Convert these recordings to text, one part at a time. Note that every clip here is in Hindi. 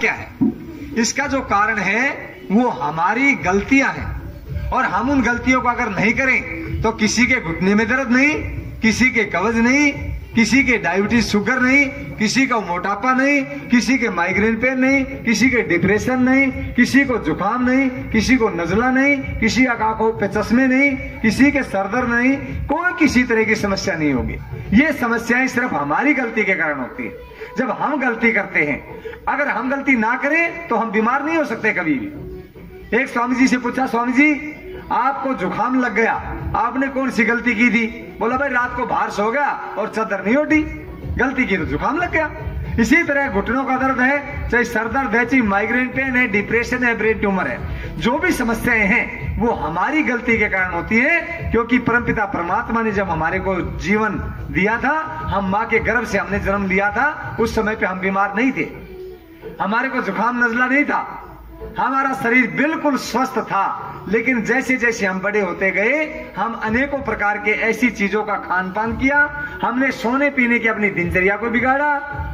क्या है? इसका जो कारण है वो हमारी गलतियां हैं, और हम उन गलतियों को अगर नहीं करें तो किसी के घुटने में दर्द नहीं, किसी के कब्ज नहीं, किसी के डायबिटीज शुगर नहीं, किसी को मोटापा नहीं, किसी के माइग्रेन पेन नहीं, किसी के डिप्रेशन नहीं, किसी को जुकाम नहीं, किसी को नजला नहीं, किसी आंखों पे चश्मे नहीं, किसी के सरदर्द नहीं, कोई किसी तरह की समस्या नहीं होगी। ये समस्याएं सिर्फ हमारी गलती के कारण होती है। जब हम गलती करते हैं, अगर हम गलती ना करें तो हम बीमार नहीं हो सकते कभी भी। एक स्वामी जी से पूछा, स्वामी जी आपको जुकाम लग गया, आपने कौन सी गलती की थी? बोला भाई रात को बाहर सो गया और चादर नहीं ओढ़ी, गलती की तो जुकाम लग गया। इसी तरह घुटनों का दर्द है, चाहे सर दर्द है, चाहे माइग्रेन पेन है, डिप्रेशन है, ब्रेन ट्यूमर है, जो भी समस्याएं हैं वो हमारी गलती के कारण होती है। क्योंकि परमपिता परमात्मा ने जब हमारे को जीवन दिया था, हम माँ के गर्भ से हमने जन्म लिया था, उस समय पे हम बीमार नहीं थे, हमारे को जुकाम नजला नहीं था, हमारा शरीर बिल्कुल स्वस्थ था। लेकिन जैसे जैसे हम बड़े होते गए, हम अनेकों प्रकार के ऐसी चीजों का खान पान किया, हमने सोने पीने की अपनी दिनचर्या को बिगाड़ा,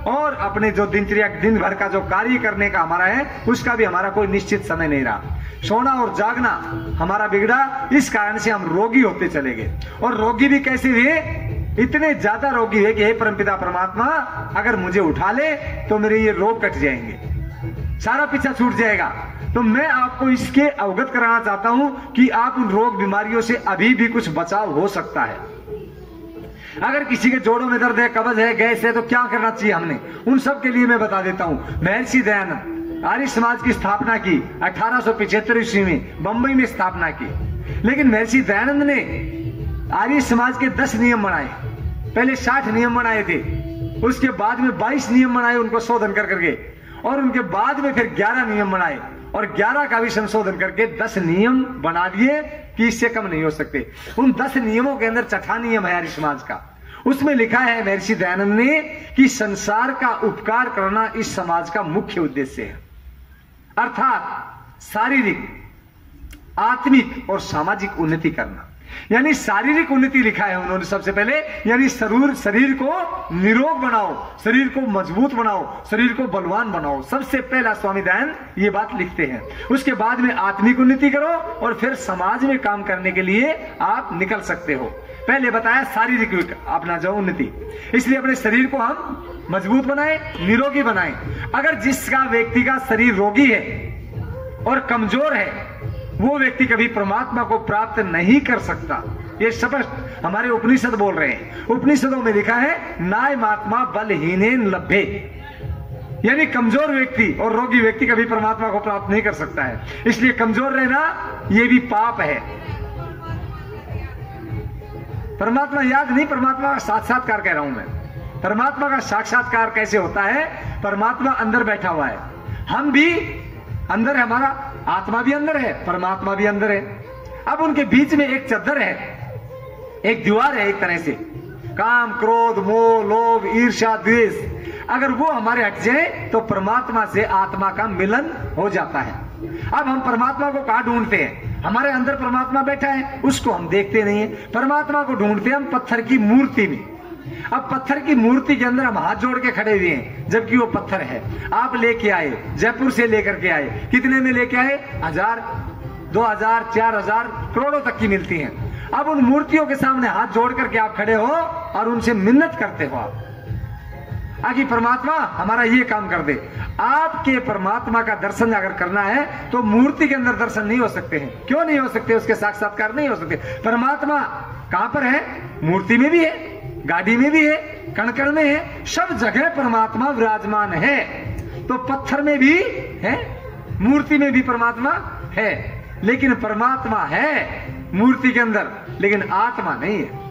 और अपने जो दिनचर्या दिन भर का जो कार्य करने का हमारा है उसका भी हमारा कोई निश्चित समय नहीं रहा। सोना और जागना हमारा बिगड़ा, इस कारण से हम रोगी होते चले गए। और रोगी भी कैसे हुए? इतने ज्यादा रोगी है कि हे परमपिता परमात्मा अगर मुझे उठा ले तो मेरे ये रोग कट जाएंगे, सारा पीछा छूट जाएगा। तो मैं आपको इसके अवगत कराना चाहता हूं कि आप उन रोग बीमारियों से अभी भी कुछ बचाव हो सकता है। अगर किसी के जोड़ों में दर्द है, कब्ज है, गैस है, तो क्या करना चाहिए हमने, उन सब के लिए मैं बता देता हूं। महर्षि दयानंद आर्य समाज की स्थापना की 1875 ईस्वी में, बंबई में स्थापना की। लेकिन महर्षि दयानंद ने आर्य समाज के 10 नियम बनाए। पहले 60 नियम बनाए थे, उसके बाद में 22 नियम बनाए उनको शोधन कर करके, और उनके बाद में फिर 11 नियम बनाए, और 11 का भी संशोधन करके 10 नियम बना दिए कि इससे कम नहीं हो सकते। उन 10 नियमों के अंदर छठा नियम है आर्य समाज का। उसमें लिखा है महर्षि दयानंद ने कि संसार का उपकार करना इस समाज का मुख्य उद्देश्य है, अर्थात शारीरिक, आत्मिक और सामाजिक उन्नति करना। यानी शारीरिक उन्नति लिखा है उन्होंने सबसे पहले, यानी शरीर को निरोग बनाओ, शरीर को मजबूत बनाओ, शरीर को बलवान बनाओ, सबसे पहला स्वामी दयानंद ये बात लिखते हैं। उसके बाद में आत्मिक उन्नति करो और फिर समाज में काम करने के लिए आप निकल सकते हो। पहले बताया शारीरिक अपना जो उन्नति, इसलिए अपने शरीर को हम मजबूत बनाए, निरोगी बनाए। अगर जिसका व्यक्ति का शरीर रोगी है और कमजोर है, वो व्यक्ति कभी परमात्मा को प्राप्त नहीं कर सकता। ये स्पष्ट हमारे उपनिषद बोल रहे हैं। उपनिषदों में लिखा है नायमात्मा बलहीनेन लभ्ये, यानी कमजोर व्यक्ति और रोगी व्यक्ति कभी परमात्मा को प्राप्त नहीं कर सकता है। इसलिए कमजोर रहना ये भी पाप है। परमात्मा याद नहीं, परमात्मा का साक्षात्कार कह रहा हूं मैं। परमात्मा का साक्षात्कार कैसे होता है? परमात्मा अंदर बैठा हुआ है, हम भी अंदर है, हमारा आत्मा भी अंदर है, परमात्मा भी अंदर है। अब उनके बीच में एक चद्दर है, एक दीवार है, एक तरह से काम, क्रोध, मोह, लोभ, ईर्ष्या, द्वेष, अगर वो हमारे हट जाए तो परमात्मा से आत्मा का मिलन हो जाता है। अब हम परमात्मा को कहां ढूंढते हैं? हमारे अंदर परमात्मा बैठा है, उसको हम देखते नहीं है। परमात्मा को ढूंढते हैं हम पत्थर की मूर्ति में। अब पत्थर की मूर्ति के अंदर हम हाथ जोड़ के खड़े हुए हैं, जबकि वो पत्थर है। आप लेके आए, जयपुर से लेकर के आए, कितने में लेके आए? 1000, 2000, 4000, करोड़ों तक की मिलती हैं। अब उन मूर्तियों के सामने हाथ जोड़ करके आप खड़े हो और उनसे मिन्नत करते हो आप, आगे परमात्मा हमारा ये काम कर दे। आपके परमात्मा का दर्शन अगर करना है तो मूर्ति के अंदर दर्शन नहीं हो सकते हैं। क्यों नहीं हो सकते? उसके साक्षात्कार नहीं हो सकते। परमात्मा कहां पर है? मूर्ति में भी है, गाड़ी में भी है, कण कण में है, सब जगह परमात्मा विराजमान है। तो पत्थर में भी है, मूर्ति में भी परमात्मा है। लेकिन परमात्मा है मूर्ति के अंदर, लेकिन आत्मा नहीं है।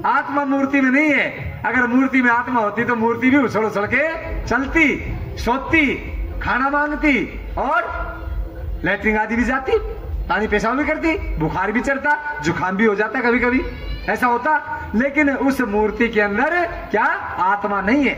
आत्मा मूर्ति में नहीं है। अगर मूर्ति में आत्मा होती तो मूर्ति भी उछल उछल के चलती, सोती, खाना मांगती और लैट्रिन आदि भी जाती, पानी पेशाब भी करती, बुखार भी चढ़ता, जुकाम भी हो जाता, कभी कभी ऐसा होता। लेकिन उस मूर्ति के अंदर क्या आत्मा नहीं है,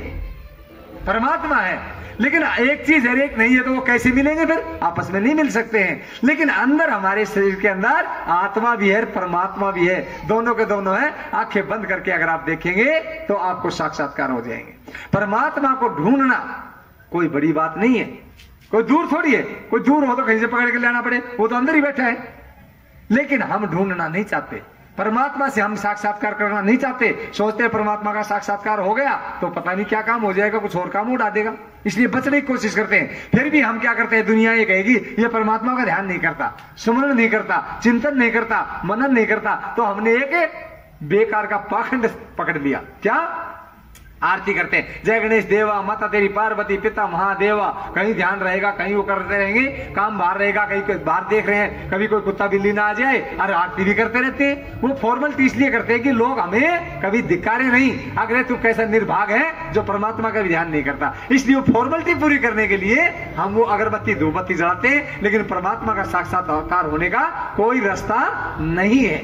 परमात्मा है। लेकिन एक चीज है, एक नहीं है, तो वो कैसे मिलेंगे? फिर आपस में नहीं मिल सकते हैं। लेकिन अंदर हमारे शरीर के अंदर आत्मा भी है, परमात्मा भी है, दोनों के दोनों है। आंखें बंद करके अगर आप देखेंगे तो आपको साक्षात्कार हो जाएंगे। परमात्मा को ढूंढना कोई बड़ी बात नहीं है, कोई दूर थोड़ी है, कोई दूर हो तो कहीं से पकड़ के लाना पड़े, वो तो अंदर ही बैठा है। लेकिन हम ढूंढना नहीं चाहते, परमात्मा से हम साक्षात्कार करना नहीं चाहते। सोचते हैं परमात्मा का साक्षात्कार हो गया तो पता नहीं क्या काम हो जाएगा, कुछ और काम उड़ा देगा, इसलिए बचने की कोशिश करते हैं। फिर भी हम क्या करते हैं, दुनिया ये कहेगी ये परमात्मा का ध्यान नहीं करता, स्मरण नहीं करता, चिंतन नहीं करता, मनन नहीं करता, तो हमने एक बेकार का पाखंड पकड़ लिया। क्या? आरती करते हैं, जय गणेश देवा, माता तेरी पार्वती, पिता महादेवा, कहीं ध्यान रहेगा, कहीं वो करते रहेंगे, काम बाहर रहेगा, कहीं कोई बाहर देख रहे हैं, कभी कोई कुत्ता बिल्ली ना आ जाए, और आरती भी करते रहते हैं। वो फॉर्मेलिटी इसलिए करते हैं कि लोग हमें कभी धिक्कारे नहीं, अगर तू कैसा निर्भाग है जो परमात्मा का भी ध्यान नहीं करता। इसलिए वो फॉर्मेलिटी पूरी करने के लिए हम वो अगरबत्ती धूपबत्ती जलाते हैं, लेकिन परमात्मा का साक्षात्कार होने का कोई रास्ता नहीं है।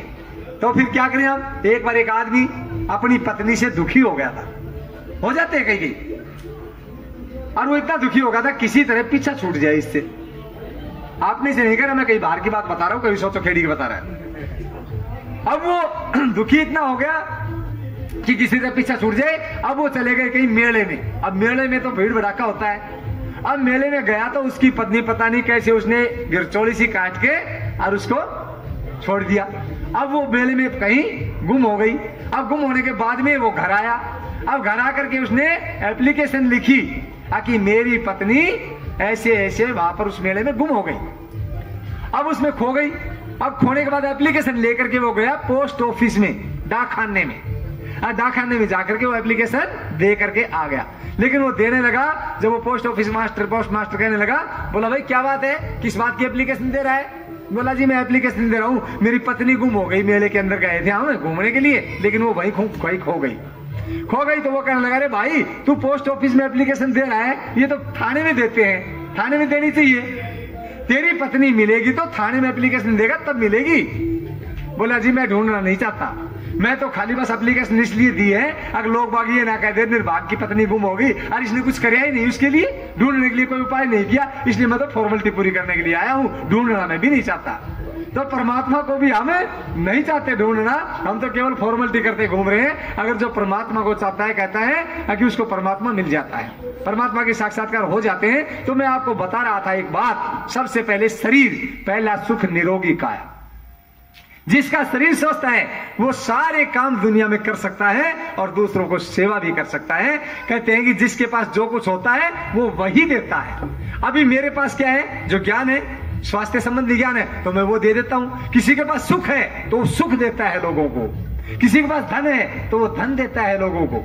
तो फिर क्या करें हम? एक बार एक आदमी अपनी पत्नी से दुखी हो गया था, हो जाते हैं कहीं, और वो इतना दुखी हो गया था किसी तरह पीछा छूट जाए इससे। आपने से नहीं करा, मैं कहीं बाहर की बात बता रहा हूं, कहीं सोचो खेड़ी की बता रहा है। अब वो दुखी इतना हो गया कि किसी तरह पीछा छूट जाए। अब वो चले गए कहीं मेले में। अब मेले में तो भीड़ भड़ाका होता है। अब मेले में गया तो उसकी पत्नी पता नहीं कैसे उसने गिरचोली सी काट के और उसको छोड़ दिया। अब वो मेले में कहीं गुम हो गई। अब गुम होने के बाद में वो घर आया। अब घर आकर के उसने एप्लीकेशन लिखी कि मेरी पत्नी ऐसे ऐसे वहां पर उस मेले में गुम हो गई। अब उसमें खो गई। अब खोने के बाद एप्लीकेशन लेकर के वो गया पोस्ट ऑफिस में, डाकखाने में। डाकखाने में जाकर के वो एप्लीकेशन दे करके आ गया। लेकिन वो देने लगा, जब वो पोस्ट मास्टर कहने लगा, बोला भाई क्या बात है, किस बात की एप्लीकेशन दे रहा है? बोला जी मैं एप्लीकेशन दे रहा हूँ, मेरी पत्नी गुम हो गई, मेले के अंदर गए थे हम घूमने के लिए, लेकिन वो वहीं खो गई। तो वो कहने लगा, अरे भाई तू पोस्ट ऑफिस में एप्लीकेशन दे रहा है, ये तो थाने में देते हैं, थाने में देनी चाहिए। तेरी पत्नी मिलेगी तो थाने में एप्लीकेशन देगा तब मिलेगी। बोला जी मैं ढूंढना नहीं चाहता, मैं तो खाली बस एप्लीकेशन इसलिए दी है अगर लोग बाग ये ना कह दे निर्भाग की पत्नी गुम होगी और इसने कुछ कराया ही नहीं, उसके लिए ढूंढने के लिए कोई उपाय नहीं किया, इसलिए मैं तो फॉर्मेलिटी पूरी करने के लिए आया हूँ, ढूंढना मैं भी नहीं चाहता। तो परमात्मा को भी हमें नहीं चाहते ढूंढना, हम तो केवल फॉर्मेलिटी करते घूम रहे हैं। अगर जो परमात्मा को चाहता है, कहता है कि उसको परमात्मा मिल जाता है, परमात्मा के साक्षात्कार हो जाते हैं। तो मैं आपको बता रहा था एक बात, सबसे पहले शरीर, पहला सुख निरोगी काया। जिसका शरीर स्वस्थ है वो सारे काम दुनिया में कर सकता है और दूसरों को सेवा भी कर सकता है। कहते हैं कि जिसके पास जो कुछ होता है वो वही देता है। अभी मेरे पास क्या है, जो ज्ञान है, स्वास्थ्य संबंधी ज्ञान है, तो मैं वो दे देता हूं। किसी के पास सुख है तो वो सुख देता है लोगों को, किसी के पास धन है तो वो धन देता है लोगों को,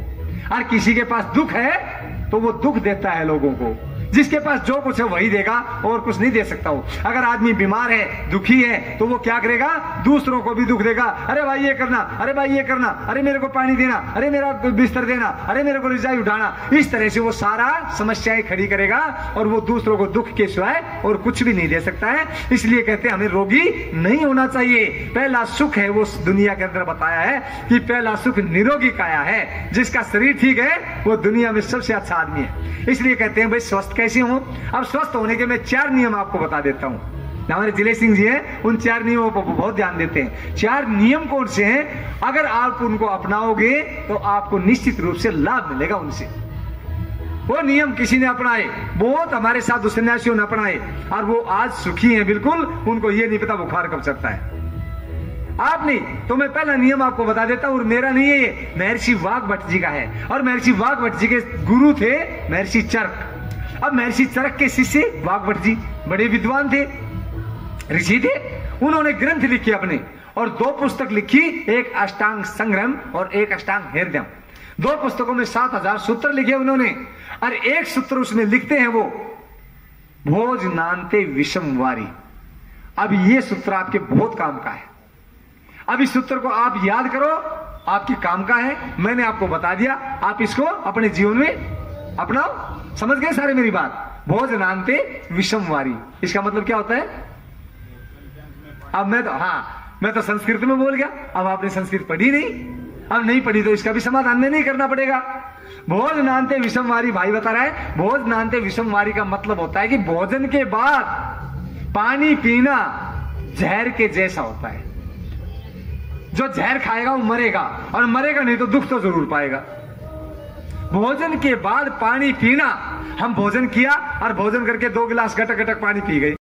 और किसी के पास दुख है तो वो दुख देता है लोगों को। जिसके पास जो कुछ है वही देगा और कुछ नहीं दे सकता हो। अगर आदमी बीमार है, दुखी है, तो वो क्या करेगा, दूसरों को भी दुख देगा। अरे भाई ये करना, अरे भाई ये करना, अरे मेरे को पानी देना, अरे मेरा बिस्तर देना, अरे मेरे को रजाई उठाना। इस तरह से वो सारा समस्याएं खड़ी करेगा और वो दूसरों को दुख के सिवाय और कुछ भी नहीं दे सकता है। इसलिए कहते हैं हमें रोगी नहीं होना चाहिए। पहला सुख है वो दुनिया के अंदर बताया है कि पहला सुख निरोगी काया है। जिसका शरीर ठीक है वो दुनिया में सबसे अच्छा आदमी है। इसलिए कहते हैं भाई स्वस्थ कैसे हो। अब स्वस्थ होने के मैं 4 नियम आपको बता देता हूं। हमारे जिले सिंह जी हैं, उन 4 नियमों पर बहुत ध्यान देते हैं। 4 नियम कौन से हैं, अगर आप उनको अपनाओगे तो आपको निश्चित रूप से लाभ मिलेगा उनसे। वो नियम किसी ने अपनाए, बहुत हमारे साधु सन्यासियों ने अपनाए और वो आज सुखी हैं बिल्कुल। उनको ये नहीं पता बुखार कब चढ़ता है। आप नहीं तो मैं पहला नियम आपको बता देता हूं, और मेरा नहीं है ये, महर्षि वाग्भट जी का है। और महर्षि वाग्भट जी के गुरु थे महर्षि चरक। अब महर्षि चरक के शिष्य वाग्भट जी बड़े विद्वान थे, ऋषि थे। उन्होंने ग्रंथ लिखे अपने, और 2 पुस्तक लिखी, एक अष्टांग संग्रम और एक अष्टांग हृदयम। 2 पुस्तकों में 7000 सूत्र लिखे उन्होंने, और एक सूत्र उसमें लिखते हैं वो भोज नान्ते विषमवारी। अब ये सूत्र आपके बहुत काम का है। अब इस सूत्र को आप याद करो, आपके काम का है। मैंने आपको बता दिया, आप इसको अपने जीवन में अपनाओ। समझ गए सारे मेरी बात। भोज नान्ते विषमवारी, इसका मतलब क्या होता है। अब मैं तो संस्कृत में बोल गया। अब आपने संस्कृत पढ़ी नहीं, अब नहीं पढ़ी तो इसका भी समाधान में नहीं करना पड़ेगा। भोज नान्ते विषमवारी भाई बता रहा है। भोज नान्ते विषमवारी का मतलब होता है कि भोजन के बाद पानी पीना जहर के जैसा होता है। जो जहर खाएगा वो मरेगा, और मरेगा नहीं तो दुख तो जरूर पाएगा। भोजन के बाद पानी पीना, हम भोजन किया और भोजन करके 2 गिलास गटक गटक पानी पी गए।